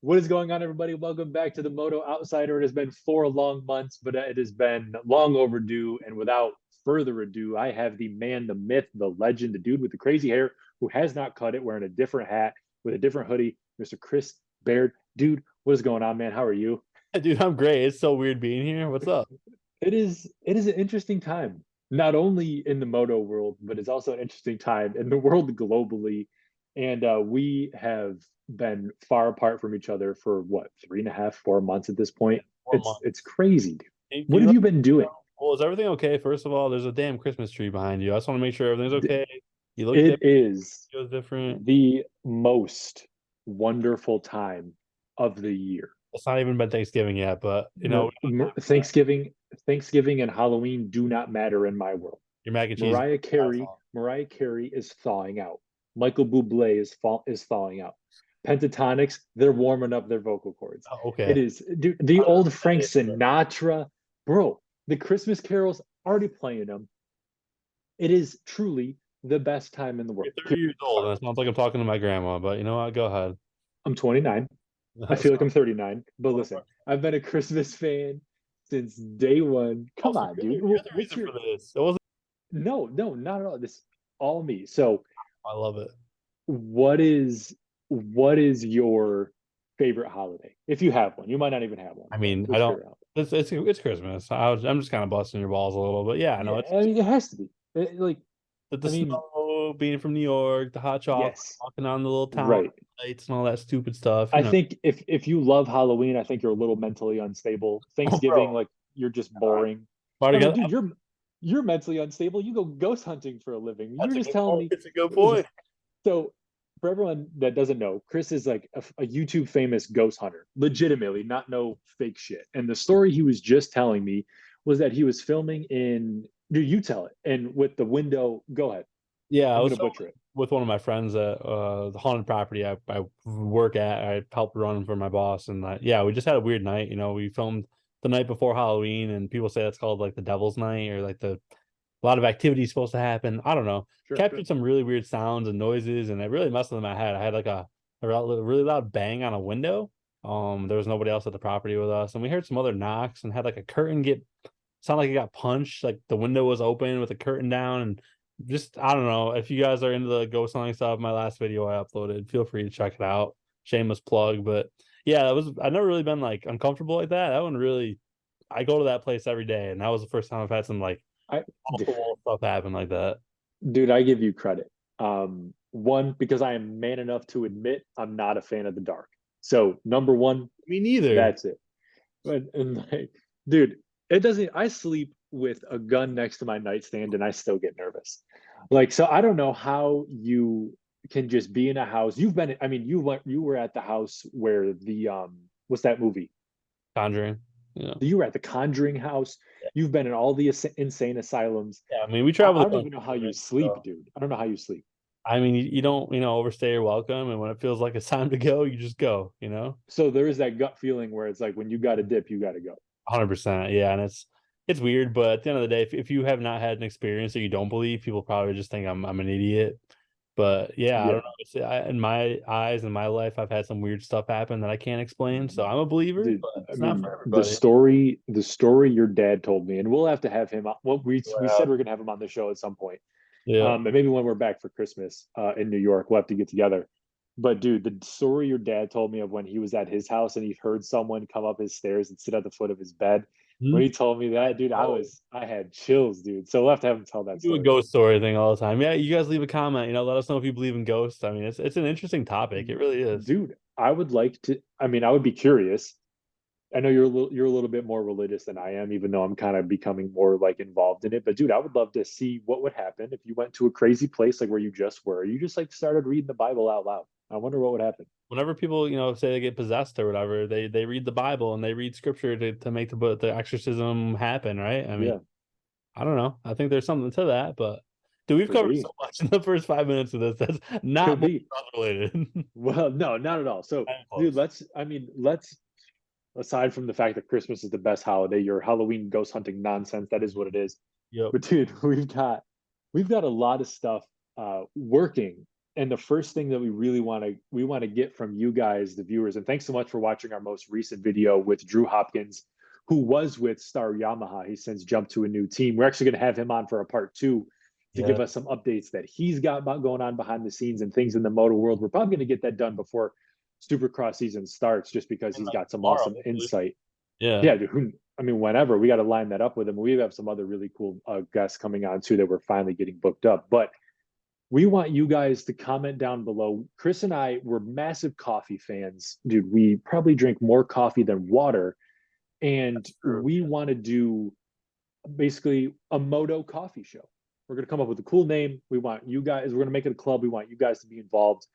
What is going on, everybody? Welcome back to the Moto Outsider. It has been 4 long months, but it has been long overdue. And without further ado, I have the man, the myth, the legend, the dude with the crazy hair who has not cut it, wearing a different hat with a different hoodie, Mr. Chris Baird. Dude, what is going on, man? How are you? Dude, I'm great. It's so weird being here. What's up? It is an interesting time, not only in the moto world, but it's also an interesting time in the world globally. And we have been far apart from each other for what, 3.5, 4 months at this point. It's4 months. crazy, dude. Do What you have know? you been doing? Well, is everything okay? First of all, there's a damn Christmas tree behind you. I just want to make sure everything's okay. You look It different. is Feels different. the most wonderful time of the year. It's not even been Thanksgiving yet, but Thanksgiving, Thanksgiving and Halloween do not matter in my world. your mac and cheese. Mariah Carey, Mariah Carey is thawing out. Michael Bublé is thawing out. Pentatonics, they're warming up their vocal cords. Oh, okay. It is, dude, the old Frank Sinatra, bro. The Christmas carols already playing them. It is truly the best time in the You're world. 30 years old, and it sounds like I'm talking to my grandma, but you know what? Go ahead. I'm 29. I feel like I'm 39. But listen, I've been a Christmas fan since day one. Come Also, on, you're dude. the What's reason your for this. It wasn't. no, no, not at all. This all me. So I love it. what is your favorite holiday? If you have one, you might not even have one, I but mean, I what's your don't. favorite holiday? It's Christmas. I'm just kind of busting your balls a little, but yeah, I know Yeah, it's I mean, it has to be. Like, the I mean, snow, being from New York, the hot chocolate, yes, walking on the little town right. lights and all that stupid stuff. I think if you love Halloween, I think you're a little mentally unstable. Oh, bro, Thanksgiving, like you're just boring. I mean, Marty, dude, you're mentally unstable. You go ghost hunting for a living. You that's were a just good telling point. me. It's a good point. So, for everyone that doesn't know, Chris is like a YouTube famous ghost hunter, legitimately, not no fake shit. And the story he was just telling me was that he was filming in. Dude, you tell it. And with the window, go ahead. Yeah, I I'm was gonna filming butcher it. with one of my friends at the haunted property I work at. I helped run for my boss, and yeah, we just had a weird night. We filmed the night before Halloween, and people say that's called like the Devil's Night, or like a lot of activity supposed to happen. I don't know. Sure. Captured some really weird sounds and noises, and it really messed with my head. I had like a really loud bang on a window. There was nobody else at the property with us, and we heard some other knocks and had like a curtain get sound like it got punched. Like the window was open with a curtain down, and just I don't know if you guys are into the ghost hunting stuff. My last video I uploaded, feel free to check it out. Shameless plug, but yeah, that was I've never really been like uncomfortable like that. That one really, I go to that place every day, and that was the first time I've had some like I, off the wall stuff happen like that. dude, I give you credit. One, because I am man enough to admit I'm not a fan of the dark. So number one, Me neither. that's it. But and like, dude, it doesn't. I sleep with a gun next to my nightstand, and I still get nervous. Like, so I don't know how you can just be in a house. You've been. I mean, you were at the house where the what's that movie? Conjuring. Yeah. You were at the Conjuring house. You've been in all the insane asylums. Yeah, I mean, we I travel don't the even know how country, you right? sleep, So, dude. I don't know how you sleep. I mean, you don't, overstay your welcome, and when it feels like it's time to go, you just go. So there is that gut feeling where it's like when you got to dip, you got to go. 100%. Yeah, and it's weird, but at the end of the day, if you have not had an experience or you don't believe, people probably just think I'm an idiot. But yeah, I don't Yeah, know. In my eyes, in my life, I've had some weird stuff happen that I can't explain. So I'm a believer, dude. but I it's not mean, for the everybody. story, the story your dad told me, and we'll have to have him. Well, we Yeah. said we're gonna have him on the show at some point. Yeah. And maybe when we're back for Christmas in New York, we'll have to get together. But dude, the story your dad told me of when he was at his house and he heard someone come up his stairs and sit at the foot of his bed. When Hmm? he told me that, dude, Oh, I had chills, dude. So we'll have to have him tell we that do a story. ghost story thing all the time. Yeah, you guys leave a comment. Let us know if you believe in ghosts. I mean, it's an interesting topic. It really is. Dude, I would like to. I mean, I would be curious. I know you're a little bit more religious than I am, even though I'm kind of becoming more like involved in it. But dude, I would love to see what would happen if you went to a crazy place like where you just were. You just like started reading the Bible out loud. I wonder what would happen. Whenever people, say they get possessed or whatever, they read the Bible and they read scripture to make the exorcism happen, right? I mean, Yeah, I don't know. I think there's something to that, but dude, we've could covered so be, much in the first 5 minutes of this. That's not could more be. related. Well, no, not at all. So, I'm dude, close. I mean, let's aside from the fact that Christmas is the best holiday, your Halloween ghost hunting nonsense, that is what it is. Yep. But dude, we've got a lot of stuff working. And the first thing that we want to get from you guys, the viewers, and thanks so much for watching our most recent video with Drew Hopkins, who was with Star Yamaha. He's since jumped to a new team. We're actually going to have him on for a part 2 to Yeah. give us some updates that he's got going on behind the scenes and things in the moto world. We're probably going to get that done before Supercross season starts, just because he's got some Tomorrow, awesome insight. Yeah. Yeah, dude, I mean, whenever we got to line that up with him. We have some other really cool guests coming on too that we're finally getting booked up. But we want you guys to comment down below. Chris and I were massive coffee fans, dude. We probably drink more coffee than water, and we want to do basically a moto coffee show. We're going to come up with a cool name. We want you guys, we're going to make it a club. We want you guys to be involved.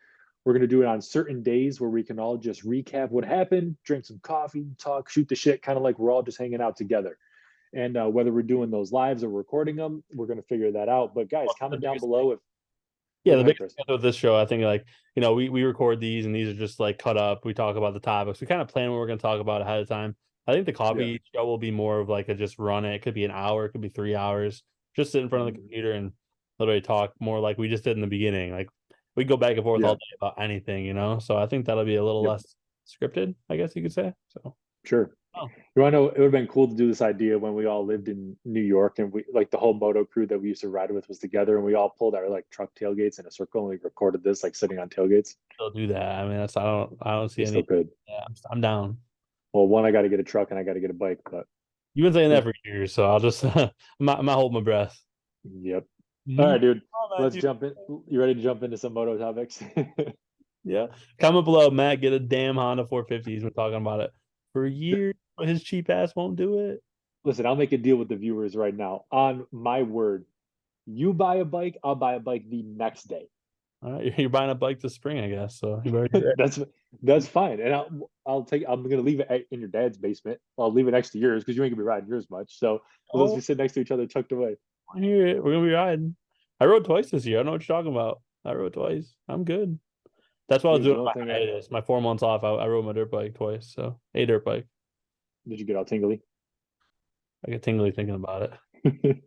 We're going to do it on certain days where we can all just recap what happened, drink some coffee, talk, shoot the shit, kind of like we're all just hanging out together. And whether we're doing those lives or recording them, we're going to figure that out. But guys, comment down below if. Yeah, the biggest thing with this show, I think, like, you know, we record these and these are just like cut up. We talk about the topics. We kind of plan what we're going to talk about ahead of time. I think the coffee show will be more of like a just run it. It could be an hour, it could be 3 hours. Just sit in front of the computer and literally talk more like we just did in the beginning. Like we go back and forth all day about anything, you know. So I think that'll be a little less scripted, I guess you could say. So sure. You want to know, it would have been cool to do this idea when we all lived in New York, and we, like, the whole moto crew that we used to ride with was together, and we all pulled our like truck tailgates in a circle and we recorded this like sitting on tailgates. Still do that. I mean, that's I don't see We any. still could. Yeah, I'm down. Well, one, I got to get a truck and I got to get a bike, but You've been saying that for years, so I'll just I'm not holding my breath. Yep. All right, dude. Let's jump in. You ready to jump into some moto topics? Yeah. Comment below, Matt, get a damn Honda 450. He's been talking about it for years, but his cheap ass won't do it. Listen, I'll make a deal with the viewers right now. On my word, you buy a bike, I'll buy a bike the next day. All right, you're buying a bike this spring, I guess. So that's fine. And I'm gonna leave it in your dad's basement. I'll leave it next to yours because you ain't gonna be riding yours much. So let's just sit next to each other, tucked away. We're gonna be riding. I rode twice this year. I don't know what you're talking about. I rode twice. I'm good. That's what I was doing my hiatus. My 4 months off. I rode my dirt bike twice. So a dirt bike. Did you get all tingly? I get tingly thinking about it.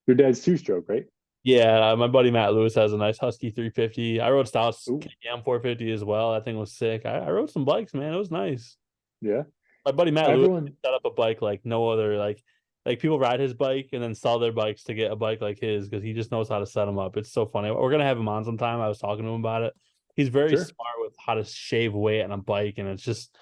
Your dad's 2-stroke, right? Yeah, my buddy Matt Lewis has a nice Husky 350. I rode Stout's KTM 450 as well. That thing was sick. I rode some bikes, man. It was nice. Yeah. My buddy Matt Lewis set up a bike like no other. Like people ride his bike and then sell their bikes to get a bike like his because he just knows how to set them up. It's so funny. We're gonna have him on sometime. I was talking to him about it. He's very smart with how to shave weight on a bike, and it's just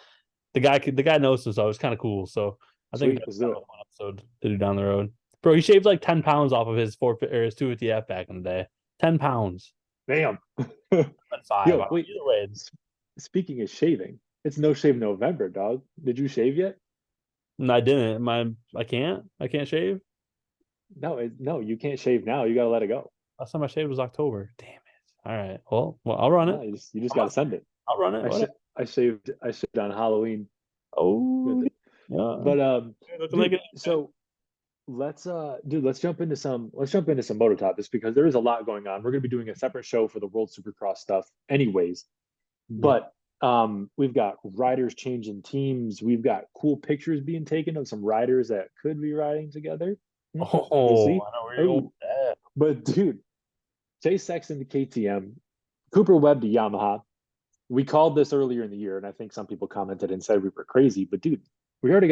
the guy knows this, so it's kind of cool. So I think that's a fun episode to do down the road. Bro, he shaved like 10 pounds off of his 250F back in the day. 10 pounds. Damn. 5. Yo, wait. Either way, speaking of shaving, it's No Shave November, dog. Did you shave yet? No, I didn't. I can't shave. No, you can't shave now. You gotta let it go. Last time I shaved was October. Damn it. All right. Well, I'll run it. You just gotta send it. I'll run it. I shaved on Halloween. Oh, yeah. But so let's jump into some moto topics because there is a lot going on. We're gonna be doing a separate show for the World Supercross stuff anyways. But we've got riders changing teams. We've got cool pictures being taken of some riders that could be riding together. Oh, we'll see. I know where you're going with that. But dude, Chase Sexton to KTM, Cooper Webb to Yamaha. We called this earlier in the year, and I think some people commented and said we were crazy. But dude, we already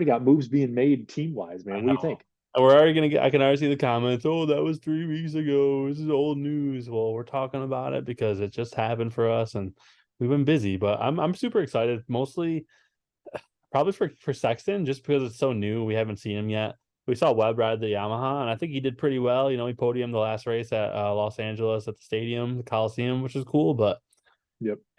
got moves being made team wise, man. What do you think? We're already gonna get. I can already see the comments. Oh, that was 3 weeks ago. This is old news. Well, we're talking about it because it just happened for us, and we've been busy. But I'm super excited. Mostly, probably for Sexton, just because it's so new. We haven't seen him yet. We saw Webb ride the Yamaha, and I think he did pretty well. You know, he podiumed the last race at Los Angeles at the stadium, the Coliseum, which is cool. But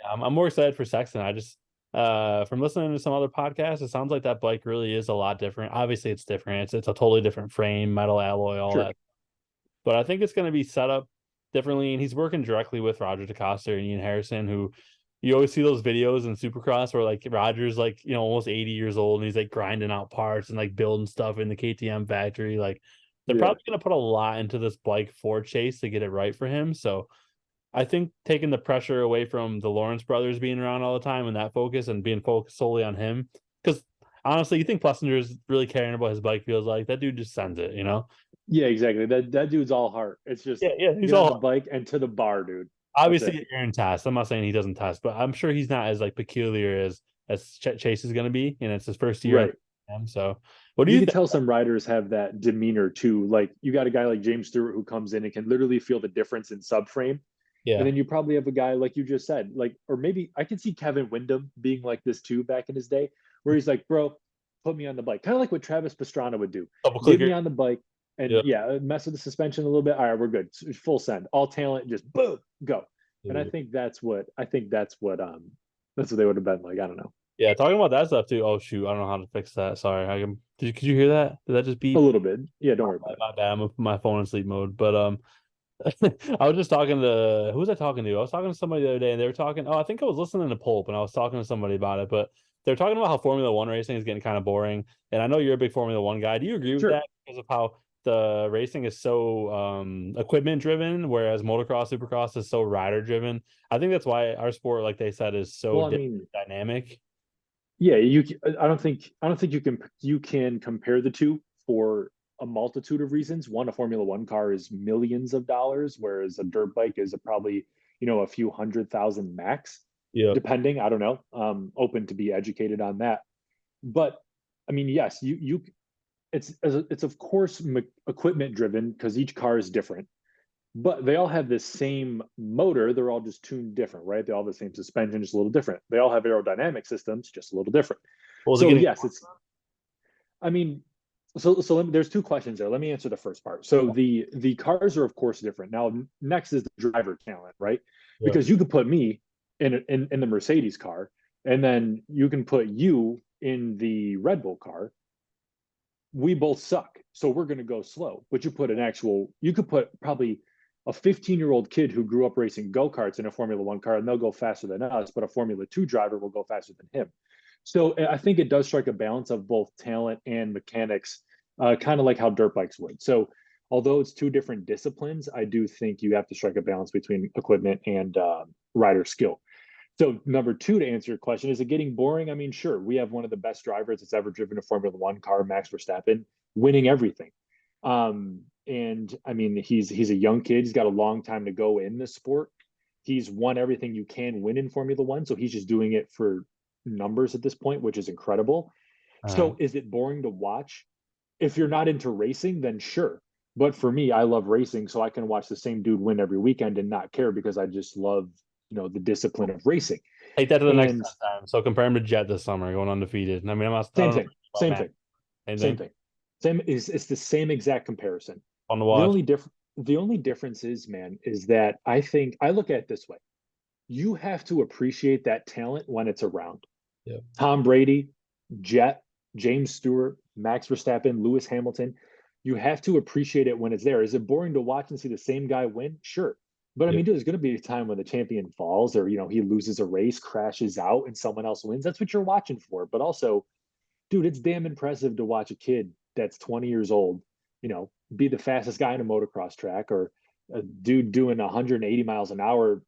I'm more excited for Sexton. I just from listening to some other podcasts, it sounds like that bike really is a lot different. Obviously, it's different. It's a totally different frame, metal alloy, all that. But I think it's going to be set up differently, and he's working directly with Roger DeCoster and Ian Harrison, who you always see those videos in Supercross where like Roger's like, you know, almost 80 years old and he's like grinding out parts and like building stuff in the KTM factory. Like they're probably going to put a lot into this bike for Chase to get it right for him. So I think taking the pressure away from the Lawrence brothers being around all the time and that focus and being focused solely on him. Because honestly, you think Plessinger's really caring about his bike feels like that dude just sends it, you know? Yeah, exactly. That dude's all heart. It's just he's all on the bike and to the bar, dude. That's it. Obviously, Aaron tests. I'm not saying he doesn't test, but I'm sure he's not as like peculiar as Chase is going to be, and it's his first year Right. on him. So, what do You you can think? tell some riders have that demeanor too. Like you got a guy like James Stewart who comes in and can literally feel the difference in subframe. And Yeah, then you probably have a guy like you just said, like, or maybe I could see Kevin Windham being like this too back in his day, where he's like, bro, put me on the bike. Kind of like what Travis Pastrana would do. double Get clicker. me on the bike and Yeah, yeah, mess with the suspension a little bit. All right, we're good. Full send. All talent, just boom, go. And dude. that's what they would have been like. I don't know. Yeah. Talking about that stuff too. Oh shoot, I don't know how to fix that. Sorry. Could you hear that? Did that just A beep? little bit. Yeah, don't worry about it. My bad. I'm gonna put my phone in sleep mode. But I was just talking to who was I talking to? I was talking to somebody the other day, and they were talking. Oh, I think I was listening to Pulp, and I was talking to somebody about it. But they're talking about how Formula One racing is getting kind of boring. And I know you're a big Formula One guy. Do you agree with Sure. that because of how the racing is so equipment driven, whereas motocross, supercross is so rider driven? I think that's why our sport, like they said, is so Well, I mean, dynamic. yeah, I don't think you can compare the two for a multitude of reasons. One, a Formula One car is millions of dollars, whereas a dirt bike is probably, a few 100,000 max, Yep. depending. I don't know. Open to be educated on that. But I mean, yes, it's of course equipment driven because each car is different, but they all have the same motor. They're all just tuned different, right? They all have the same suspension, just a little different. They all have aerodynamic systems, just a little different. What was it So getting? yes, I mean, there's two questions there. Let me answer the first part. So the cars are of course different. Now next is the driver talent, right? Yep. Because you could put me in the Mercedes car, and then you can put you in the Red Bull car. We both suck, so we're going to go slow. But you could put probably a 15-year-old kid who grew up racing go-karts in a Formula One car, and they'll go faster than us, but a Formula Two driver will go faster than him. So I think it does strike a balance of both talent and mechanics, kind of like how dirt bikes would. So although it's two different disciplines, I do think you have to strike a balance between equipment and rider skill. So number two, to answer your question, is it getting boring? I mean, sure, we have one of the best drivers that's ever driven a Formula One car, Max Verstappen, winning everything. And I mean, he's a young kid. He's got a long time to go in the sport. He's won everything you can win in Formula One, so he's just doing it for numbers at this point, which is incredible. Uh, So is it boring to watch? If you're not into racing, then sure. But for me, I love racing, so I can watch the same dude win every weekend and not care because I just love, the discipline of racing. Take that to the next And time. So compare him to Jet this summer, going undefeated. I mean, I same don't know thing, about same Matt. thing, Same same thing thing. Same is it's the same exact comparison. on the The watch. only difference is, man, is that I look at it this way. You have to appreciate that talent when it's around. Yeah. Tom Brady, Jet, James Stewart, Max Verstappen, Lewis Hamilton. You have to appreciate it when it's there. Is it boring to watch and see the same guy win? Sure. But I Yep. mean, dude, there's going to be a time when the champion falls or, he loses a race, crashes out, and someone else wins. That's what you're watching for. But also, dude, it's damn impressive to watch a kid that's 20 years old, be the fastest guy in a motocross track or a dude doing 180 miles an hour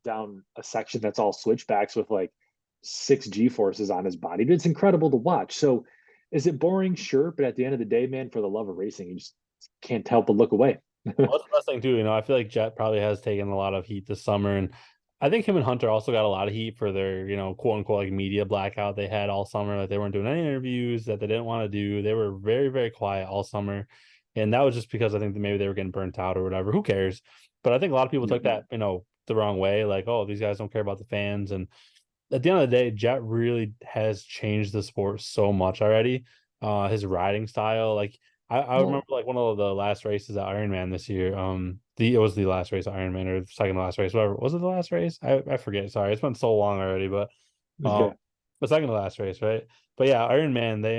down a section that's all switchbacks with like six G forces on his body. It's incredible to watch. So is it boring? Sure. But at the end of the day, man, for the love of racing, you just can't help but look away. Well, that's the best thing too. I feel like Jet probably has taken a lot of heat this summer, and I think him and Hunter also got a lot of heat for their, quote unquote like media blackout they had all summer. Like they weren't doing any interviews that they didn't want to do. They were very, very quiet all summer, and that was just because I think that maybe they were getting burnt out or whatever. Who cares? But I think a lot of people Yeah. took that, the wrong way. Like, oh, these guys don't care about the fans, and at the end of the day, Jet really has changed the sport so much already. His riding style, like I remember Well, like one of the last races at Ironman this year. It was the last race at Ironman or the second to last race, whatever. Was it the last race? I forget. Sorry, it's been so long already, but um okay. the second to last race, right? But yeah, Ironman, they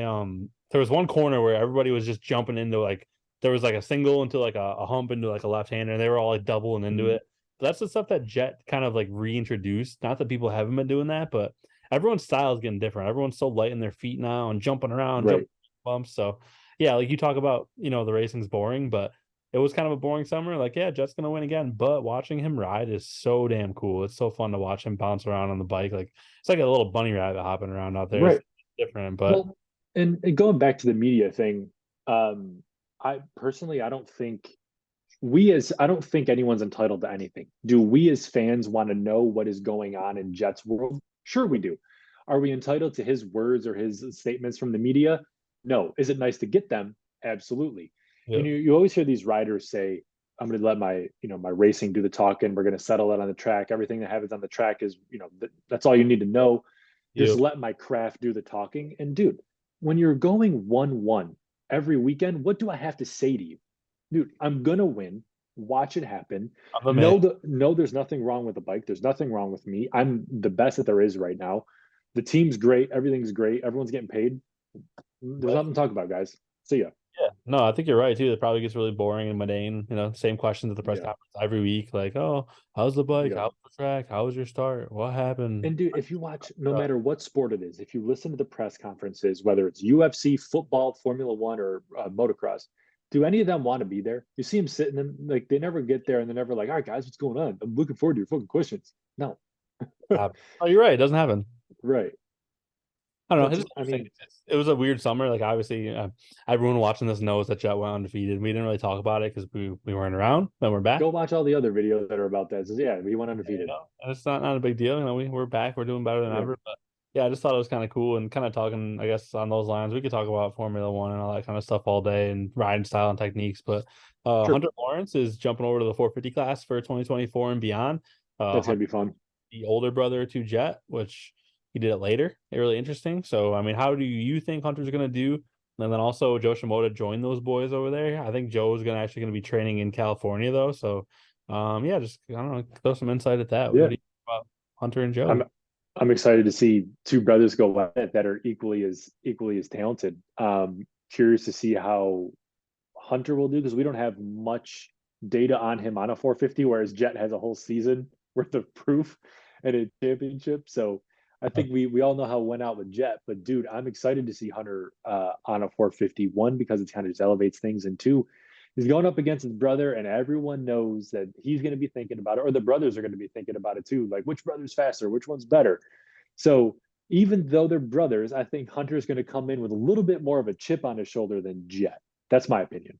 there was one corner where everybody was just jumping into like there was like a single into like a hump into like a left hander, and they were all like doubling into Mhm. it. That's the stuff that Jet kind of like reintroduced. Not that people haven't been doing that, but everyone's style is getting different. Everyone's so light in their feet now and jumping around, jumping Right. bumps. So yeah, like you talk about, the racing's boring, but it was kind of a boring summer. Like, yeah, Jet's gonna win again. But watching him ride is so damn cool. It's so fun to watch him bounce around on the bike. Like it's like a little bunny rabbit hopping around out there. It's Right. different, but Well, and going back to the media thing, I personally, I don't think I don't think anyone's entitled to anything. Do we as fans want to know what is going on in Jets world? Sure, we do. Are we entitled to his words or his statements from the media? No. Is it nice to get them? Absolutely. Yep. You always hear these riders say, I'm going to let my racing do the talking. We're going to settle it on the track. Everything that happens on the track is, that's all you need to know. Just Yep. let my craft do the talking. And dude, when you're going 1-1 every weekend, what do I have to say to you? Dude, I'm gonna win. Watch it happen. I'm the man. No, there's nothing wrong with the bike. There's nothing wrong with me. I'm the best that there is right now. The team's great. Everything's great. Everyone's getting paid. There's nothing to talk about, guys. See ya. Yeah, no, I think you're right too. It probably gets really boring and mundane. Same questions at the press Yeah. conference every week. Like, oh, how's the bike? Yeah. How's the track? How was your start? What happened? And dude, if you watch, no matter what sport it is, if you listen to the press conferences, whether it's UFC, football, Formula One, or motocross, do any of them want to be there? You see them sitting in, like they never get there, and they're never like, "All right, guys, what's going on? I'm looking forward to your fucking questions." No, Oh, you're right. It doesn't happen. right? I don't know. That's, It's I interesting. mean, It was a weird summer. Like, obviously, everyone watching this knows that Jet went undefeated. We didn't really talk about it because we weren't around. Then we're back. go watch all the other videos that are about that. It says, yeah, we went undefeated. And it's not a big deal. We're back. We're doing better than Yeah, ever. But yeah, I just thought it was kind of cool and kind of talking, I guess, on those lines. We could talk about Formula One and all that kind of stuff all day and riding style and techniques. But sure. Hunter Lawrence is jumping over to the 450 class for 2024 and beyond. That's gonna Hunter, be fun. the older brother to Jet, which he did it later. Really interesting. So, I mean, how do you think Hunter's going to do? And then also Joe Shimoda joined those boys over there. I think Joe's actually going to be training in California though. So, yeah, just I don't know, throw some insight at that. What Yeah, do you think about Hunter and I'm Joe? I'm excited to see two brothers go at it that are equally as talented. Curious to see how Hunter will do because we don't have much data on him on a 450, whereas Jet has a whole season worth of proof and a championship. So I think we all know how it went out with Jet, but dude, I'm excited to see Hunter on a 451 because it kind of just elevates things, and two, he's going up against his brother, and everyone knows that he's going to be thinking about it, or the brothers are going to be thinking about it too. Like, which brother's faster? Which one's better? So even though they're brothers, I think Hunter's going to come in with a little bit more of a chip on his shoulder than Jet. That's my opinion.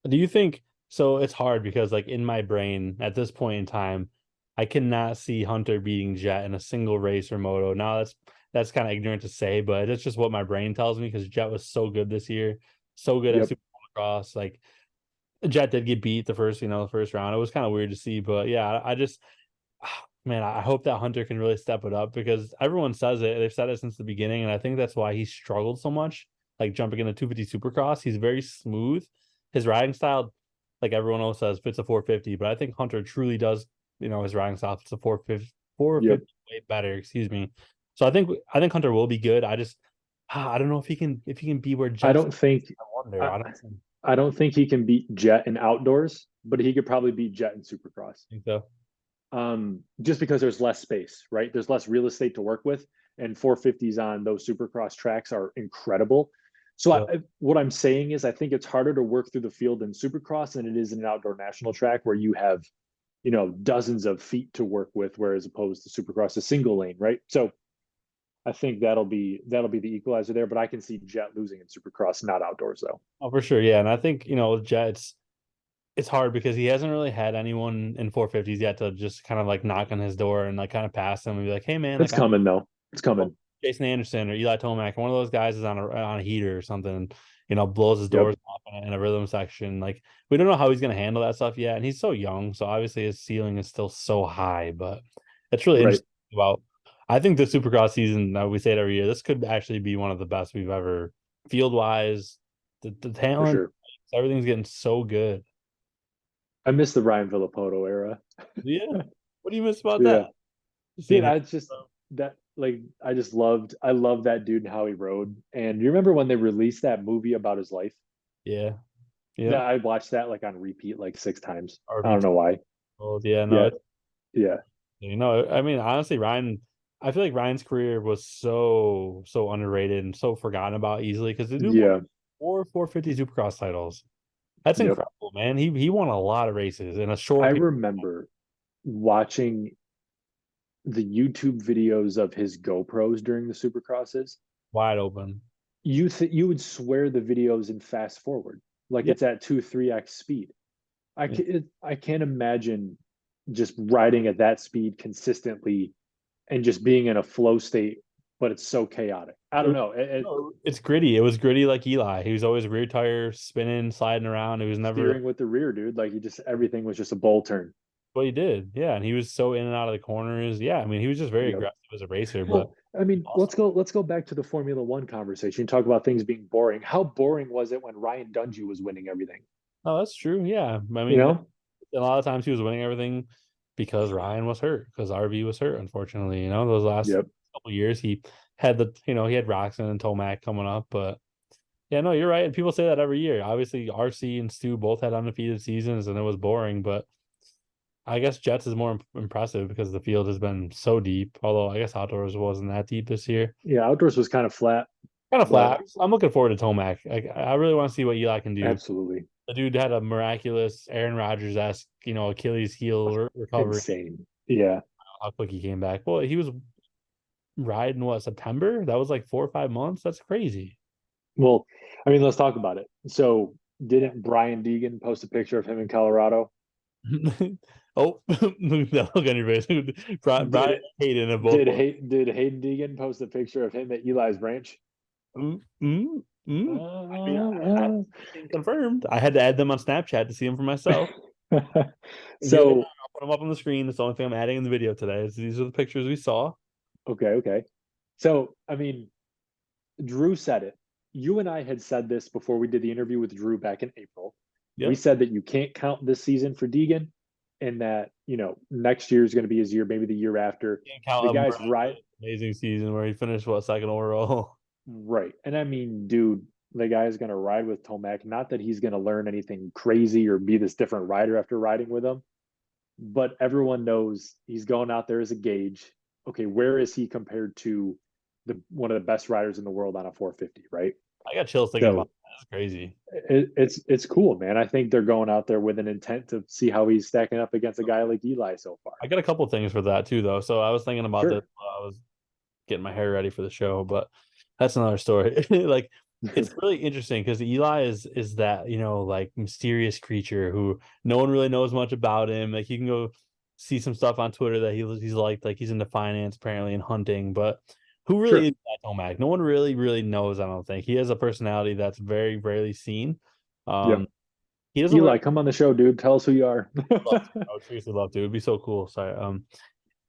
Do you think so? It's hard because, like, in my brain at this point in time, I cannot see Hunter beating Jet in a single race or moto. Now that's kind of ignorant to say, but it's just what my brain tells me because Jet was so good this year, so good at Yep. Super Cross. Like, Jet did get beat the first round. It was kind of weird to see, but yeah, I just man, I hope that Hunter can really step it up because everyone says it. They've said it since the beginning, and I think that's why he struggled so much. Like jumping in the 250 Supercross, he's very smooth. His riding style, like everyone else says, fits a 450, but I think Hunter truly does. His riding style fits a 450, Yep. way better. Excuse me. So I think Hunter will be good. I don't know if he can be where I Jets. don't think I wonder. I, I don't I don't think he can beat Jet in outdoors, but he could probably beat Jet in Supercross. think so. Just because there's less space, right? There's less real estate to work with, and 450s on those Supercross tracks are incredible. So Yeah. what I'm saying is, I think it's harder to work through the field in Supercross than it is in an outdoor national track where you have, dozens of feet to work with, whereas opposed to Supercross, a single lane, right? So I think that'll be the equalizer there. But I can see Jet losing in Supercross, not outdoors though. Oh, for sure. Yeah. And I think, with Jets, it's hard because he hasn't really had anyone in 450s yet to just kind of like knock on his door and like kind of pass him and be like, hey man, It's like coming though. It's coming. Jason Anderson or Eli Tomac, one of those guys is on a heater or something, blows his Yep. doors off in a rhythm section. Like we don't know how he's gonna handle that stuff yet. And he's so young, so obviously his ceiling is still so high, but it's really Right. interesting about I think the supercross season, we say it every year, this could actually be one of the best we've ever field wise. The For talent, sure. everything's getting so good. I miss the Ryan Villapoto era. Yeah. What do you miss about Yeah. that? Dude, Seeing him. I just that like I love that dude and how he rode. And you remember when they released that movie about his life? Yeah. Yeah. That I watched that like on repeat like 6 times. I don't RVP. know why. Yeah, no, Yeah. Yeah. I mean, honestly, Ryan, I feel like Ryan's career was so underrated and so forgotten about easily because they do Yeah. four 450 Supercross titles. That's Yep. incredible, man. He won a lot of races in a I short period. remember watching the YouTube videos of his GoPros during the Supercrosses. Wide open. You would swear the videos in fast forward, like Yeah, it's at 2-3x speed. I can't imagine just riding at that speed consistently and just being in a flow state, but it's so chaotic. I don't know. No, it's gritty. It was gritty like Eli. He was always rear tire spinning, sliding around. It was never Steering with the rear, dude. Like, he just, everything was just a bowl turn. what he did. Yeah, and he was so in and out of the corners. Yeah, I mean, he was just very Yep. aggressive as a racer, but Well, I mean, awesome. let's go back to the Formula One conversation. Talk about things being boring. How boring was it when Ryan Dungey was winning everything? Oh, that's true. Yeah. I You mean, know? a lot of times he was winning everything because Ryan was hurt, because RV was hurt, unfortunately. Those last Yep. couple years he had he had Roxon and Tomac coming up, but yeah, no, you're right. And people say that every year. Obviously, RC and Stu both had undefeated seasons and it was boring, but I guess Jets is more impressive because the field has been so deep. Although I guess outdoors wasn't that deep this year. Yeah, outdoors was kind of flat, Kind of but flat. I'm looking forward to Tomac. I really want to see what Eli can do. absolutely The dude had a miraculous Aaron Rodgers-esque, Achilles heel recovery. insane. Yeah. How quick he came back. Well, he was riding what, September? That was like 4 or 5 months. That's crazy. Well, I mean, let's talk about it. So, didn't Brian Deegan post a picture of him in Colorado? Oh, look on your face. Brian Did Hayden of both. did Hayden Deegan post a picture of him at Eli's ranch? Mm, mm, mm. I mean, Uh, confirmed. I had to add them on Snapchat to see them for myself. Here they are. so, I'll put them up on the screen. That's the only thing I'm adding in the video today. These are the pictures we saw. okay. So, I mean, Drew said it. You and I had said this before we did the interview with Drew back in April. We Yep. said that you can't count this season for Deegan, and that, next year is going to be his year, maybe the year after. Can't count The a guy's right. amazing season where he finished what, second overall. Right. And I mean, dude, the guy's going to ride with Tomac. Not that he's going to learn anything crazy or be this different rider after riding with him, but everyone knows he's going out there as a gauge. Okay, where is he compared to the one of the best riders in the world on a 450, right? I got chills thinking about So that. That's crazy. it's cool, man. I think they're going out there with an intent to see how he's stacking up against a guy like Eli so far. I got a couple things for that too, though. So I was thinking about this Sure. while I was getting my hair ready for the show, but that's another story. Like, it's really interesting because Eli is that, like, mysterious creature who no one really knows much about him. Like, you can go see some stuff on Twitter that he's like he's into finance apparently and hunting, but who really Sure. is that Tomac? No one really knows. I don't think he has a personality that's very rarely seen. Yep. Um, he doesn't wear. Eli, come on the show, dude. Tell us who you are. I would seriously love to. It'd be so cool. Sorry.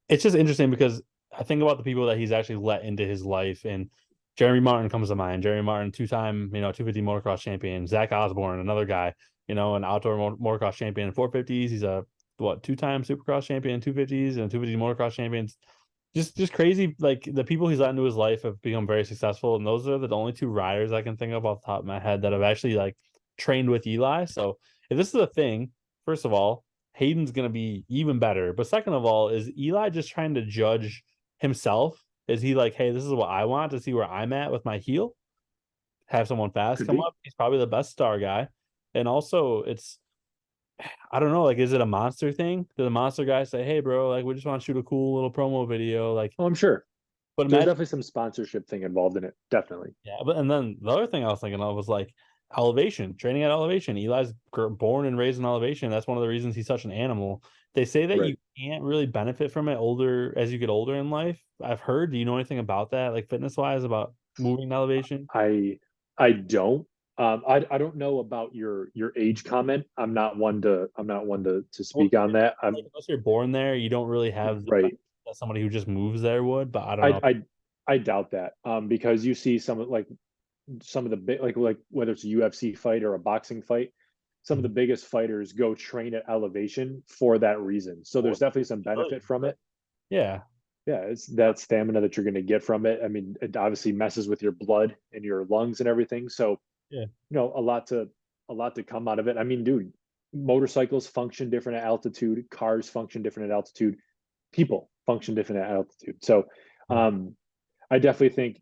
It's just interesting because I think about the people that he's actually let into his life, and Jeremy Martin comes to mind. Jeremy Martin, two-time, 250 motocross champion. Zach Osborne, another guy, an outdoor motocross champion in 450s. He's a two-time Supercross champion in 250s and 250 motocross champions. Just crazy. Like, the people he's let into his life have become very successful, and those are the only two riders I can think of off the top of my head that have actually like trained with Eli. So if this is a thing, first of all, Hayden's going to be even better. But second of all, is Eli just trying to judge himself? Is he like, hey, this is what I want to see where I'm at with my heel? Have someone fast Could come be. up. He's probably the best star guy. And also, I don't know, like, is it a monster thing? Did the monster guy say, hey, bro, like, we just want to shoot a cool little promo video? Like, Oh, I'm sure. but There's imagine, definitely some sponsorship thing involved in it. Definitely. yeah. But and then the other thing I was thinking of was like elevation, training at elevation. Eli's born and raised in elevation. That's one of the reasons he's such an animal. They say that Right. you can't really benefit from it as you get older in life. I've heard. Do you know anything about that, like fitness wise, about moving in elevation? I I don't. I don't know about your age comment. I'm not one to Well, speak on that. like, I'm unless you're born there, you don't really have the right. that somebody who just moves there would. But I don't I know. I I doubt that. Because you see some of the big, like whether it's a UFC fight or a boxing fight, some of the biggest fighters go train at elevation for that reason. So there's definitely some benefit from it. Yeah, Yeah, it's that stamina that you're going to get from it. I mean, it obviously messes with your blood and your lungs and everything. So, yeah. a lot to come out of it. I mean, dude, motorcycles function different at altitude, cars function different at altitude, people function different at altitude. So, um, I definitely think,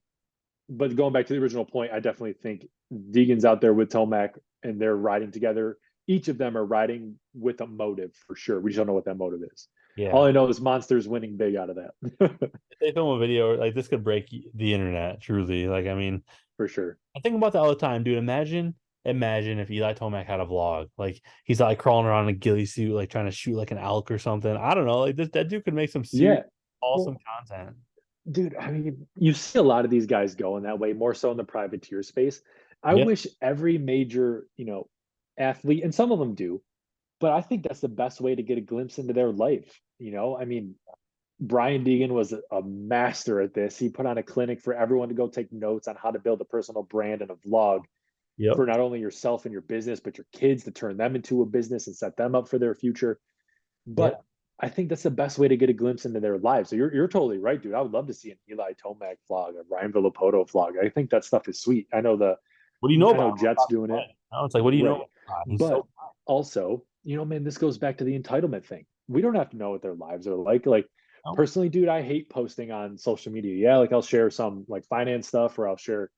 but going back to the original point, I definitely think Deegan's out there with Tomac and they're riding together. Each of them are riding with a motive for sure. We just don't know what that motive is. All Yeah. I know is Monster's winning big out of that. If they film a video like this, could break the internet. Truly, like, I mean, For sure. I think about that all the time, dude. Imagine. imagine if Eli Tomac had a vlog. Like he's like crawling around in a ghillie suit, like trying to shoot like an elk or something. I don't know. Like that dude could make some serious Yeah. awesome Well, content. dude, I mean, you see a lot of these guys going that way, more so in the privateer space. I Yep. wish every major, athlete, and some of them do, but I think that's the best way to get a glimpse into their life. I mean, Brian Deegan was a master at this. He put on a clinic for everyone to go take notes on how to build a personal brand and a vlog Yep. for not only yourself and your business, but your kids to turn them into a business and set them up for their future. Yep. But I think that's the best way to get a glimpse into their lives. So you're totally right, dude. I would love to see an Eli Tomac vlog, a Ryan Villapoto vlog. I think that stuff is sweet. What do you know I know about him? Jett's doing it, No, it's like, what do you know right? about him? He's But so also, man, this goes back to the entitlement thing. We don't have to know what their lives are like. Like no. personally, dude, I hate posting on social media. Yeah, like I'll share some like finance stuff, or I'll share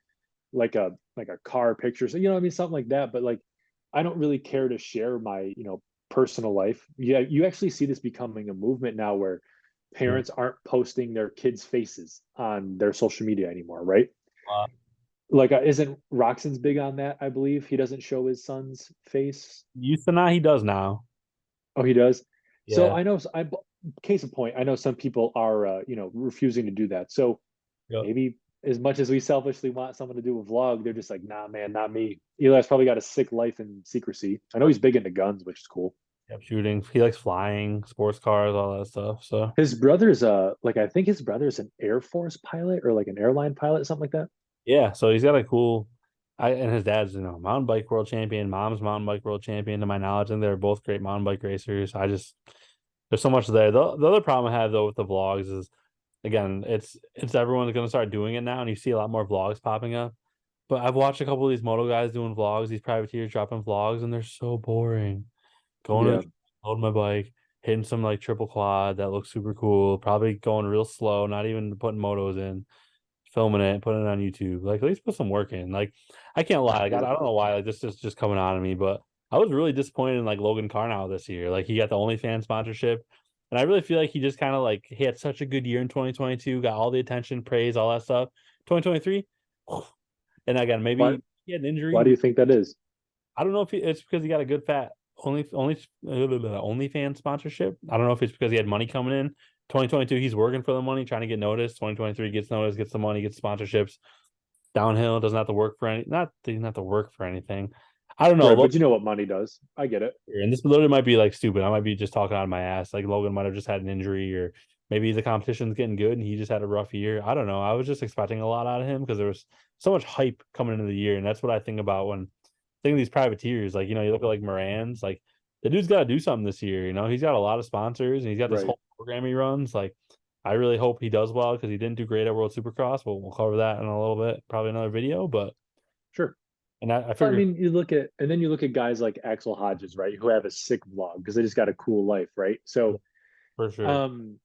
like a car picture. So what I mean, something like that. But like I don't really care to share my, personal life. Yeah, you actually see this becoming a movement now where Yeah. parents aren't posting their kids' faces on their social media anymore, right? Uh, Like isn't Roxon's big on that, I believe. He doesn't show his son's face. used to not. He does now. Oh, he does. So Yeah. I know I case in point, I know some people are refusing to do that. So Yep. maybe as much as we selfishly want someone to do a vlog, they're just like, nah, man, not me. Eli's probably got a sick life in secrecy. I know he's big into guns, which is cool. Yep. Shooting. He likes flying, sports cars, all that stuff. So His brother's like I think his brother's an Air Force pilot or like an airline pilot, something like that. yeah. So he's got a cool. And his dad's mountain bike world champion. Mom's mountain bike world champion, to my knowledge, and they're both great mountain bike racers. There's so much there. The other problem I have though with the vlogs is, again, it's everyone's gonna start doing it now, and you see a lot more vlogs popping up. But I've watched a couple of these moto guys doing vlogs, these privateers dropping vlogs, and they're so boring. Going Yeah, to load my bike, hitting some like triple quad that looks super cool, probably going real slow, not even putting motos in, filming it, putting it on YouTube. Like at least put some work in. Like I can't lie, like I yeah. don't know why like this is just coming on to me, but I was really disappointed in like Logan Carnow this year. Like he got the OnlyFans sponsorship. And I really feel like he just kind of like he had such a good year in 2022, got all the attention, praise, all that stuff. 2023, and again, Why maybe he had an why do injury. you think that is? I don't know if it's because he got a good fat OnlyFans sponsorship. I don't know if it's because he had money coming in. 2022, he's working for the money, trying to get noticed. 2023 gets noticed, gets the money, gets sponsorships. Downhill doesn't have to work for any. Not that he doesn't have to work for anything. I don't know. Right, but you know what money does. I get it. And this literally might be like stupid. I might be just talking out of my ass. Like Logan might have just had an injury, or maybe the competition's getting good and he just had a rough year. I don't know. I was just expecting a lot out of him because there was so much hype coming into the year, and that's what I think about when thinking of these privateers. Like you look at like Moran's, like the dude's got to do something this year. He's got a lot of sponsors and he's got this Right. whole program he runs. Like I really hope he does well because he didn't do great at World Supercross. But we'll cover that in a little bit, probably another video. But Sure. and I Well, I figure, mean, you look at guys like Axel Hodges, right, who have a sick vlog because they just got a cool life, right? yeah, So, for sure. um,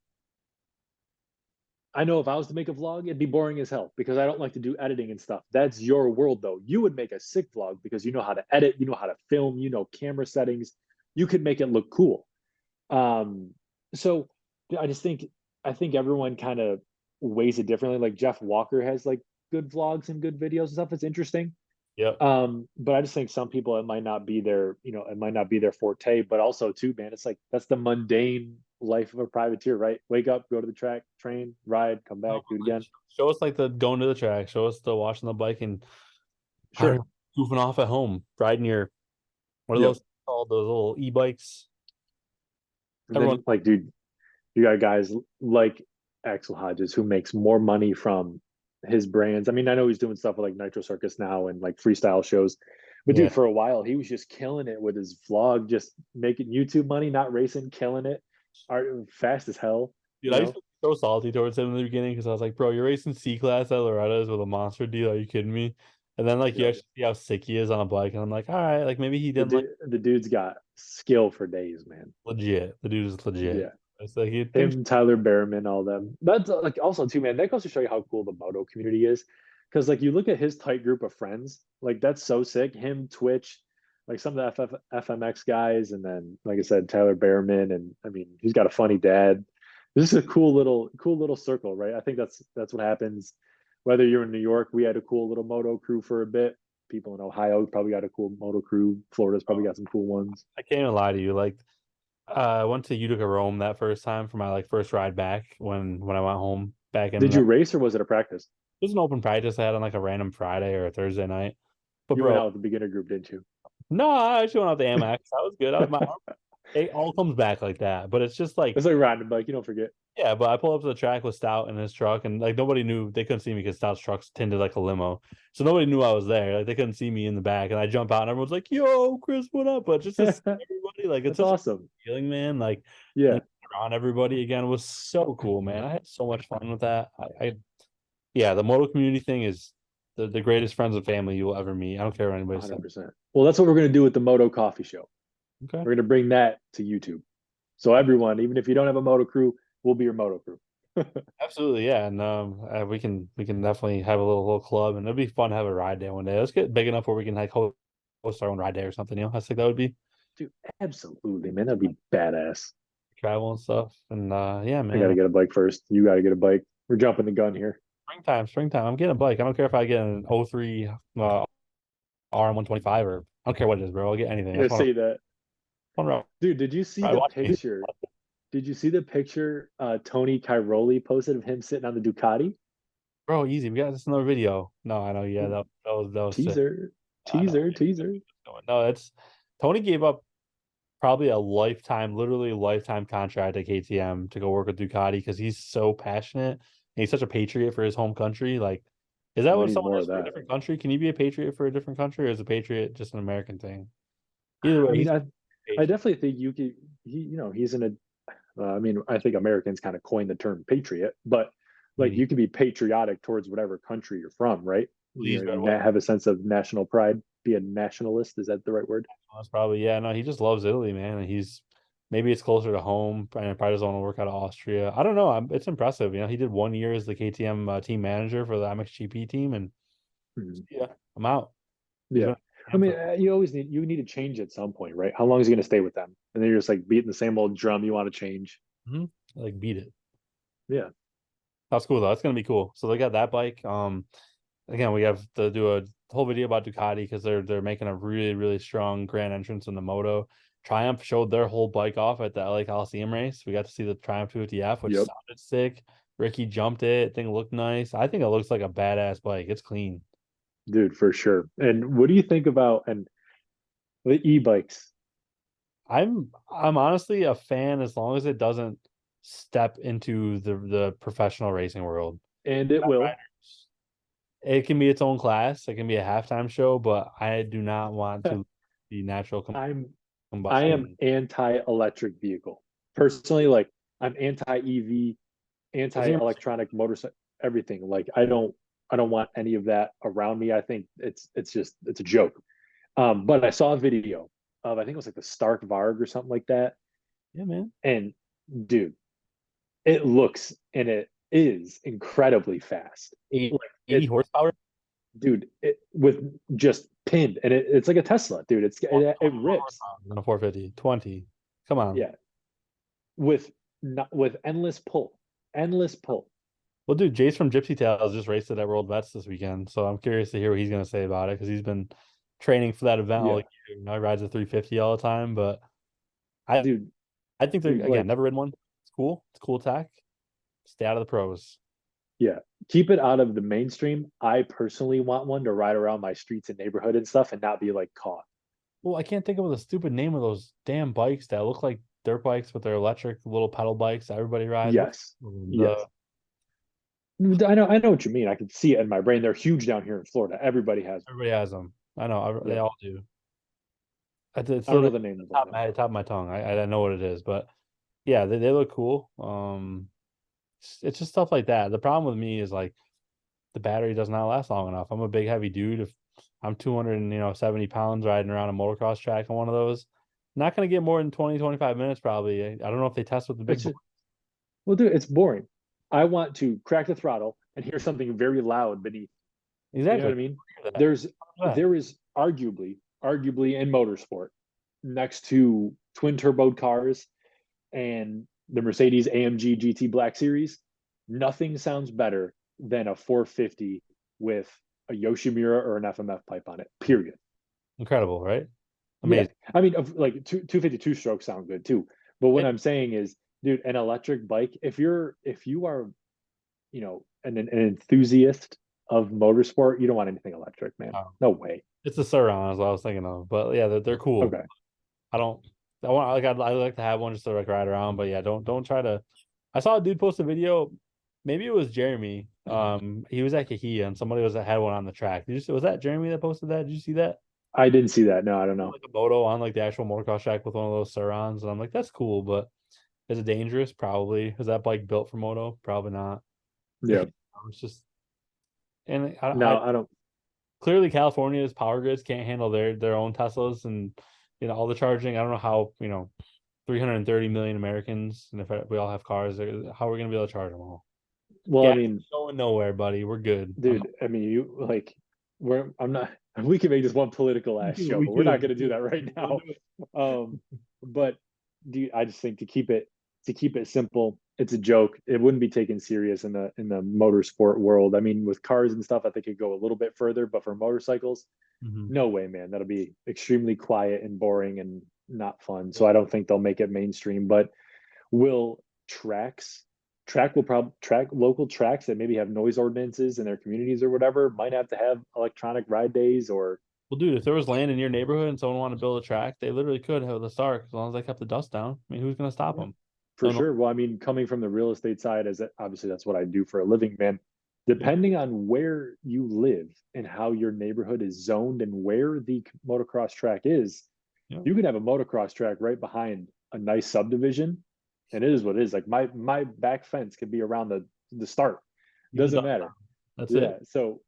I know if I was to make a vlog, it'd be boring as hell because I don't like to do editing and stuff. That's your world, though. You would make a sick vlog because you know how to edit, you know how to film, you know camera settings. You could make it look cool. Um, so I just think I think everyone kind of weighs it differently. Like Jeff Walker has like good vlogs and good videos and stuff. It's interesting. Yep. But I just think some people it might not be it might not be their forte, but also too, man, it's like that's the mundane life of a privateer, right? Wake up, go to the track, train, ride, come No, back, do it but like again. show us like the going to the track, show us the washing the bike and I don't Sure. know, goofing off at home, riding your what are Yep. those called? Those little e-bikes. And Everyone, then like, dude, you got guys like Axel Hodges who makes more money from his brands. I mean, I know he's doing stuff with like Nitro Circus now and like freestyle shows, but yeah, dude, for a while he was just killing it with his vlog, just making YouTube money, not racing, killing it, art fast as hell, dude. you I used know? to be so salty towards him in the beginning because I was like, bro, you're racing C class at Loretta's with a monster deal. Are you kidding me? And then like you Yep. actually see how sick he is on a bike, and I'm like, all right, like maybe he didn't like The dude's got skill for days, man. legit. The dude is legit. Yeah. It's like you think, Him, Tyler Behrman, all them. But like also too, man, that goes to show you how cool the moto community is. Because like you look at his tight group of friends, like that's so sick. Him, Twitch, like some of the FMX guys, and then like I said, Tyler Behrman, and I mean he's got a funny dad. This is a cool little circle, right? I think that's what happens. Whether you're in New York, we had a cool little moto crew for a bit. people in Ohio probably got a cool moto crew. Florida's probably got some cool ones. I can't even lie to you. Like, I went to Utica, Rome that first time for my like first ride back when I went home back in. Did you race or was it a practice? It was an open practice I had on like a random Friday or a Thursday night. But You went bro, out with the beginner group, didn't you? no, I actually went out to Amex. That was good. It all comes back like that. But it's just like, It's like riding a bike. You don't forget. yeah, but I pull up to the track with Stout in his truck, and like nobody knew, they couldn't see me because Stout's truck's tinted like a limo. So nobody knew I was there. Like they couldn't see me in the back. And I jump out and everyone's like, yo, Chris, what up? But just to see everybody, like it's That's such awesome. a feeling, man. Like Yeah, and around everybody again was so cool, man. I had so much fun with that. Yeah, the moto community thing is the greatest friends and family you will ever meet. I don't care what anybody says. 100%. Well, that's what we're gonna do with the Moto Coffee Show. Okay. We're gonna bring that to YouTube. So everyone, even if you don't have a moto crew, we'll be your moto crew. Absolutely, yeah, and we can definitely have a little club, and it'd be fun to have a ride day one day. Let's get big enough where we can like host our own ride day or something. I think that would be Dude, absolutely, man. That'd be badass. travel and stuff. And yeah, I man, gotta get a bike first. You gotta get a bike. We're jumping the gun here. springtime. I'm getting a bike. I don't care if I get an '03 RM125 or I don't care what it is, bro. I'll get anything. I say that. Fun Dude, did you see ride. the Watch me. picture? Did you see the picture Tony Cairoli posted of him sitting on the Ducati? Bro, easy. We got this another video. No, I know. Yeah, that was sick. Teaser, I know. teaser. No, it's Tony gave up probably a lifetime, literally lifetime contract at KTM to go work with Ducati because he's so passionate and he's such a patriot for his home country. Like, is that We what need someone more is of for a that. different country? Can you be a patriot for a different country, or is a patriot just an American thing? Either way, I he's mean, I patriot. definitely think you could. He's in a. I mean, I think Americans kind of coined the term patriot, but like you can be patriotic towards whatever country you're from, right? Please, You right. have a sense of national pride. Be a nationalist. Is that the right word? That's probably, yeah. No, he just loves Italy, man. And maybe it's closer to home, and probably doesn't want to work out of Austria. I don't know. It's impressive. He did 1 year as the KTM team manager for the MXGP team, and Mhm. yeah, I'm out. He's Yeah. been I mean, you need to change at some point, right? How long is he going to stay with them? And then you're just like beating the same old drum. You want to change? like beat it. Yeah. That's cool though. That's gonna be cool. So they got that bike. Again, we have to do a whole video about Ducati because they're making a really, really strong grand entrance in the Moto. Triumph showed their whole bike off at the LA Coliseum race. We got to see the Triumph 250F, which Yep. sounded sick. Ricky jumped it. Thing looked nice. I think it looks like a badass bike. It's clean. Dude, for sure. And what do you think about and the e-bikes? I'm honestly a fan as long as it doesn't step into the professional racing world. And it will. It can be its own class. It can be a halftime show, but I do not want to be natural I am combustion. anti-electric vehicle. Personally, like I'm anti-EV, Isn't your anti-electronic motorcycle, everything. Like I don't want any of that around me. I think it's a joke. But I saw a video of I think it was like the Stark Varg or something like that. yeah, man. And dude, it looks and it is incredibly fast. 80, Like 80 horsepower dude, with just pinned, and it's like a Tesla, dude. It rips. on a 450. 20. Come on. Yeah, with not with endless pull. Well, dude, Jace from Gypsy Tales just raced it at World Vets this weekend, so I'm curious to hear what he's gonna say about it because he's been training for that event all Yeah, year. He rides a 350 all the time, but I dude, I think they're again like never ridden one. It's cool. It's a cool attack. Stay out of the pros. yeah, keep it out of the mainstream. I personally want one to ride around my streets and neighborhood and stuff and not be like caught. Well, I can't think of the stupid name of those damn bikes that look like dirt bikes with their electric little pedal bikes that everybody rides. Yes, yes. I know what you mean. I can see it in my brain. They're huge down here in Florida. Everybody has them. Everybody has them. I know. They Yeah, all do. It's I don't know literally the name of them top of though. my tongue. I know what it is, but yeah, they look cool. It's just stuff like that. The problem with me is like the battery does not last long enough. I'm a big heavy dude. If I'm 270 pounds riding around a motocross track on one of those, not gonna get more than 20, 25 minutes probably. I don't know if they test with the big It's boy. just, well, dude, it's boring. I want to crack the throttle and hear something very loud beneath. You know what Exactly. I mean? That. There's there is arguably in motorsport next to twin turbo cars and the Mercedes AMG GT Black Series, nothing sounds better than a 450 with a Yoshimura or an FMF pipe on it. Period. Incredible, right? Yeah, Amazing. I mean, like 252 strokes sound good too. But what It, I'm saying is, dude, an electric bike. If you are, an enthusiast of motorsport, you don't want anything electric, man. um, No way. it's the Surround is what I was thinking of, but yeah, they're cool. Okay. I don't. I want like I like to have one just to like ride around, but yeah, don't try to. I saw a dude post a video. Maybe it was Jeremy. He was at Kahia and somebody had one on the track. Did you see? Was that Jeremy that posted that? Did you see that? I didn't see that. No, I don't know. Like a moto on like the actual motocross track with one of those Surrounds, and I'm like, that's cool, but is it dangerous? Probably. Is that bike built for moto? Probably not. Yeah. It's just, and I No, I don't. clearly California's power grids can't handle their own Teslas and all the charging. I don't know how 330 million Americans, and if we all have cars, how are we gonna be able to charge them all? Well, I Yeah, mean, going nowhere, buddy. We're good. dude, I mean, you like, I'm not, we can make this one political ass show, We but we're not could. going to do that right We'll now. do it. But I just think to keep it simple, it's a joke. It wouldn't be taken serious in the motorsport world. I mean, with cars and stuff, I think it go a little bit further, but for motorcycles, Mhm. no way, man. That'll be extremely quiet and boring and not fun. So I don't think they'll make it mainstream. But will tracks track local tracks that maybe have noise ordinances in their communities or whatever might have to have electronic ride days or Well, dude, if there was land in your neighborhood and someone wanted to build a track, they literally could have the start as long as they kept the dust down. I mean, who's gonna stop yeah, them? for sure. Well, I mean, coming from the real estate side, obviously that's what I do for a living, man. Depending on where you live and how your neighborhood is zoned and where the motocross track is, Yeah. you could have a motocross track right behind a nice subdivision, and it is what it is. Like my back fence could be around the start. Keep the Doesn't dust matter. down. That's Yeah. it. So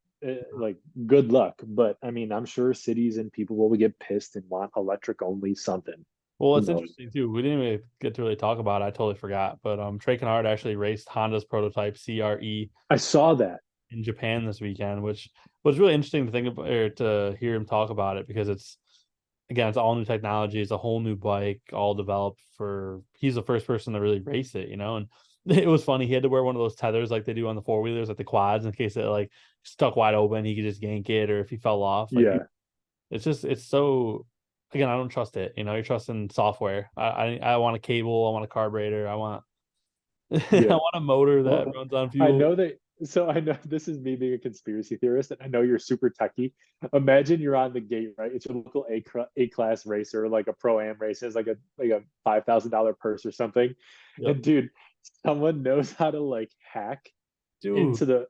like good luck, but I mean, I'm sure cities and people will get pissed and want electric only something. Well, Who it's knows? interesting too. We didn't even get to really talk about it. I totally forgot. But Trey Kennard actually raced Honda's prototype CRE I saw that. in Japan this weekend, which was really interesting to think about or to hear him talk about it because it's all new technology. It's a whole new bike, all developed for. He's the first person to really race it, and it was funny. He had to wear one of those tethers like they do on the four wheelers at the quads in case it like stuck wide open, he could just yank it, or if he fell off, like Yeah. it's so. Again, I don't trust it. You're trusting software. I want a cable. I want a carburetor. I want I Yeah. want a motor that Well, runs on I fuel. know that. So I know this is me being a conspiracy theorist, and I know you're super techie. Imagine you're on the gate, right? It's your local A class racer, like a pro am race. It's like a $5,000 purse or something. Yep. And dude, someone knows how to Dude, into the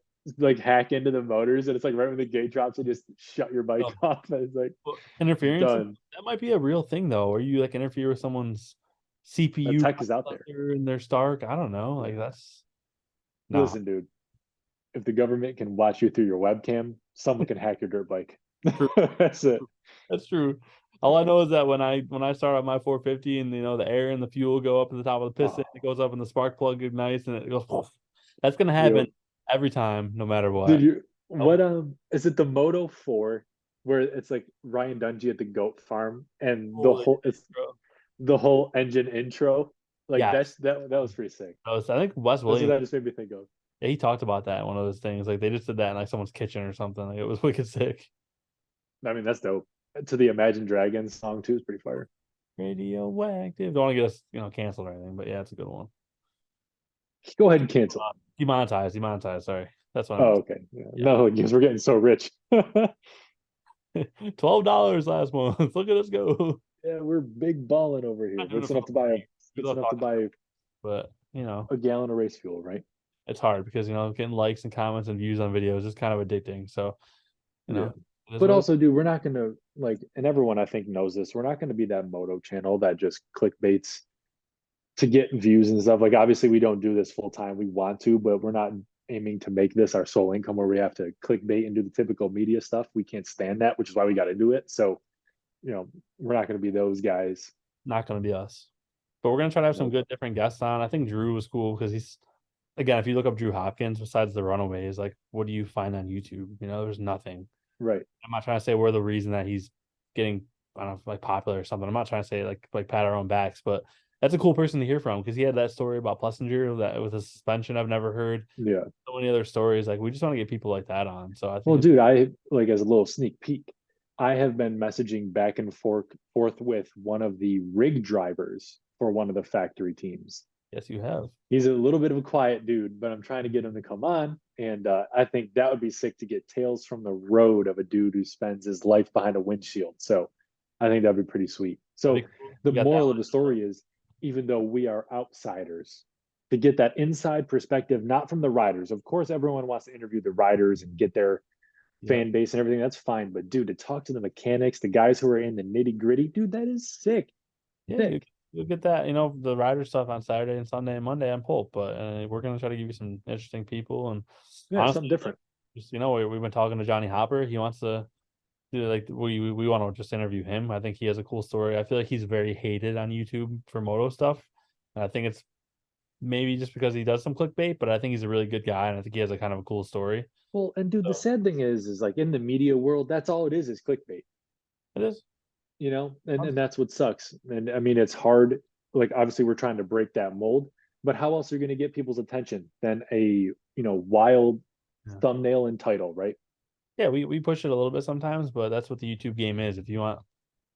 hack into the motors, and it's like right when the gate drops, it just shut your bike no. off. And it's like Well, interference done. that might be a real thing though, where you like interfere with someone's That CPU tech is out there. processor and their Stark. I don't know. Like that's no. Listen, dude, if the government can watch you through your webcam, someone can hack your dirt bike. True. That's it. That's true. All I know is that when I start up my 450 and the air and the fuel go up to the top of the piston, Oh, it goes up and the spark plug ignites and it goes. That's gonna happen yo, every time, no matter did what. you Oh, what is it the Moto 4 where it's like Ryan Dungey at the goat farm and holy it's bro. the whole engine intro? Like Yes. that was pretty sick. I think Wes That's what Williams. that just made me think of. Yeah, he talked about that in one of those things. Like they just did that in like someone's kitchen or something. Like it was wicked sick. I mean, that's dope. To the Imagine Dragons song too is pretty fire. Radioactive. Don't want to get us, canceled or anything, but yeah, it's a good one. Go ahead and cancel. Demonetized. Sorry, that's what I Oh, meant. okay. Yeah. Yeah, No, because we're getting so rich. Yeah, $12 last month. Look at us go. we're big balling over here. Not But doing it for the money. We it's love enough to talking about buy it, but a gallon of race fuel, right? it's hard because getting likes and comments and views on videos is kind of addicting. So you Yeah. know, it is But what it. also, dude, we're not gonna and everyone I think knows this. We're not gonna be that moto channel that just clickbaits to get views and stuff. Like, obviously, we don't do this full time. We want to, but we're not aiming to make this our sole income where we have to clickbait and do the typical media stuff. We can't stand that, which is why we got to do it. So, we're not gonna be those guys. Not going to be us. But we're going to try to have some Nope. good different guests on. I think Drew was cool because again, if you look up Drew Hopkins, besides the Runaways, like what do you find on YouTube? There's nothing. Right. I'm not trying to say we're the reason that he's getting, I don't know, like popular or something. I'm not trying to say like pat our own backs, but that's a cool person to hear from because he had that story about Plessinger that with a suspension I've never heard. Yeah. So many other stories. Like we just want to get people like that on. So I Well, think it's dude, I like as a little sneak peek, I have been messaging back and forth with one of the rig drivers for one of the factory teams. yes, you have. He's a little bit of a quiet dude, but I'm trying to get him to come on. And I think that would be sick to get tales from the road of a dude who spends his life behind a windshield. So I think that'd be pretty sweet. That'd So be cool. the You got that moral of one. the story is even though we are outsiders, to get that inside perspective, not from the riders. Of course, everyone wants to interview the riders and get their Yep. fan base and everything. That's fine. But dude, to talk to the mechanics, the guys who are in the nitty gritty, dude, that is sick. Yeah, Sick. you'll get that, the rider stuff on Saturday and Sunday and Monday on Pulp, but we're gonna try to give you some interesting people. And Yeah, something honestly, different. just we've been talking to Johnny Hopper. He wants to do like we want to just interview him. I think he has a cool story. I feel like he's very hated on YouTube for moto stuff. And I think it's maybe just because he does some clickbait, but I think he's a really good guy, and I think he has a kind of a cool story. Well, and dude, the So sad thing is like in the media world, that's all it is clickbait, it is. and that's what sucks. And I mean, it's hard. Like, obviously, we're trying to break that mold, but how else are you going to get people's attention than a, wild Yeah. thumbnail and title, right? Yeah, we push it a little bit sometimes, but that's what the YouTube game is. If you want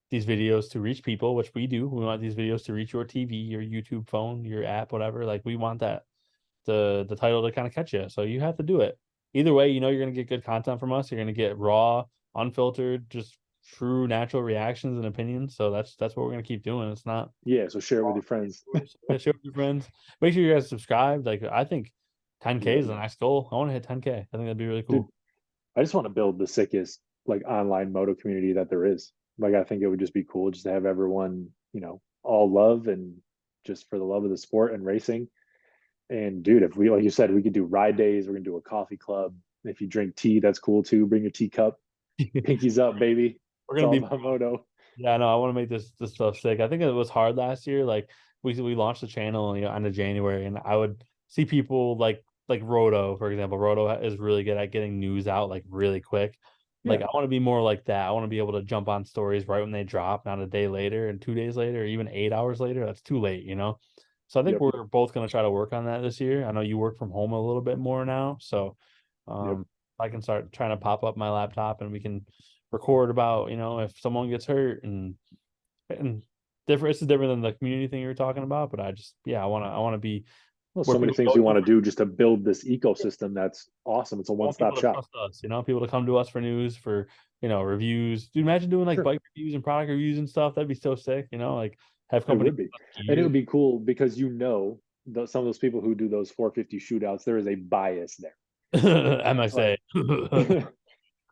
these videos to reach people, which we do, we want these videos to reach your TV, your YouTube phone, your app, whatever. Like we want that the title to kind of catch you. So you have to do it. Either way, you're gonna get good content from us. You're gonna get raw, unfiltered, just true natural reactions and opinions. So that's what we're gonna keep doing. It's not Yeah. So share it with your friends. share with your friends. Make sure you guys subscribe. Like I think 10K Yeah, is the next goal. I want to hit 10K. I think that'd be really dude, cool. I just want to build the sickest like online moto community that there is. Like, I think it would just be cool just to have everyone, all love and just for the love of the sport and racing. And dude, if we, like you said, we could do ride days, we're gonna do a coffee club. If you drink tea, that's cool too. Bring your teacup. Pinkies up, baby. We're It's gonna all be about moto. Yeah, I know. I want to make this stuff sick. I think it was hard last year. Like we launched the channel, end of January, and I would see people like Roto, for example. Roto is really good at getting news out like really quick. Like Yeah. I want to be more like that. I want to be able to jump on stories right when they drop, not a day later and 2 days later, or even 8 hours later. That's too late. So I think Yep. we're both gonna try to work on that this year. I know you work from home a little bit more now, so Yep. I can start trying to pop up my laptop and we can record about if someone gets hurt and different. This is different than the community thing you were talking about, but I want to be Well, where so many people things go we to want to for do just to build this ecosystem that's awesome. It's a I want one-stop people to shop. trust us, people to come to us for news, for reviews. Dude, imagine doing like Sure. bike reviews and product reviews and stuff. That'd be so sick, like have It companies would be. And it gear. would be cool because some of those people who do those 450 shootouts, there is a bias there. MXA.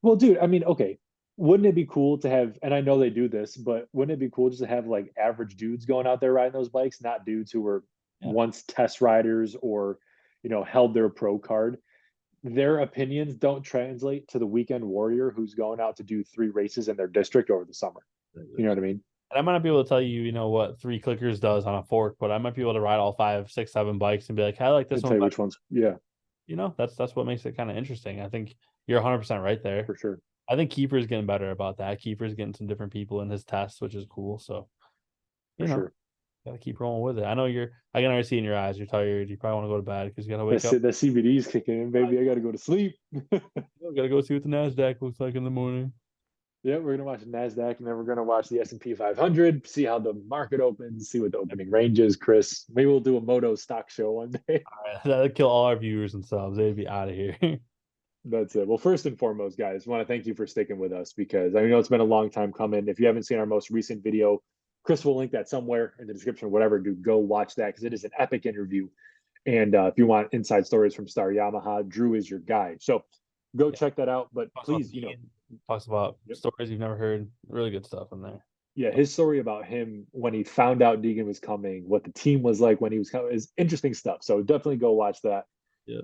Well, dude, I mean, okay, wouldn't it be cool to have, and I know they do this, but wouldn't it be cool just to have like average dudes going out there riding those bikes, not dudes who were Yeah. once test riders or, held their pro card? Their opinions don't translate to the weekend warrior who's going out to do 3 races in their district over the summer. You know what I mean? And I might not be able to tell you, what three clickers does on a fork, but I might be able to ride all 5, 6, 7 bikes and be like, I like this And one tell you better. which ones. Yeah, That's what makes it kind of interesting. I think you're 100% right there. for sure. I think Keeper's getting better about that. Keeper's getting some different people in his tests, which is cool. So, For sure. gotta keep rolling with it. I know I can already see in your eyes, you're tired. You probably want to go to bed because you gotta wake up. The CBD's kicking in, baby. I got to go to sleep. Gotta go see what the NASDAQ looks like in the morning. Yeah, we're gonna watch the Nasdaq, and then we're gonna watch the S&P 500, see how the market opens, see what the opening range is. Chris, maybe we'll do a moto stock show one day. All right, that'll kill all our viewers and subs. They'd be out of here. That's it. Well, first and foremost, guys, I want to thank you for sticking with us because I know it's been a long time coming. If you haven't seen our most recent video, Chris will link that somewhere in the description, whatever. Dude, go watch that because it is an epic interview. And if you want inside stories from Star Yamaha, Drew is your guy. So go check that out. But Talks please, talks about Yep. stories you've never heard. Really good stuff in there. Yeah, his story about him when he found out Deegan was coming, what the team was like when he was coming is interesting stuff. So definitely go watch that. Yeah.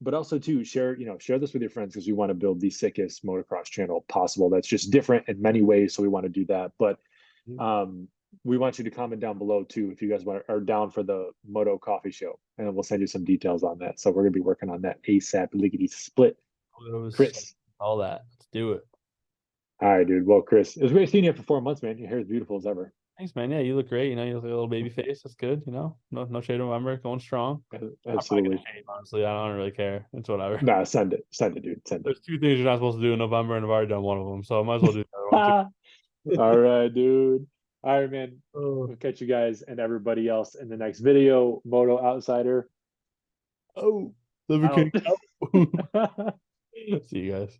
But also too share this with your friends because we want to build the sickest motocross channel possible. That's just different in many ways. So we want to do that. But we want you to comment down below too if you guys are down for the Moto coffee show, and then we'll send you some details on that. So we're gonna be working on that ASAP lickety split. Chris, all that. Let's do it. all right, dude. Well, Chris, it was great seeing you for 4 months, man. Your hair is beautiful as ever. Thanks, man. Yeah, you look great. You know, you look like a little baby face. That's good. You know, no shade of November, going strong. I'm probably gonna Absolutely. shave, honestly. I don't really care. It's whatever. Nah, send it, dude. Send it. There's two things you're not supposed to do in November, and I've already done one of them, so I might as well do the other one too. All right, dude. All right, man. Oh, We'll catch you guys and everybody else in the next video. Moto Outsider oh, Liver King out. out. See you guys.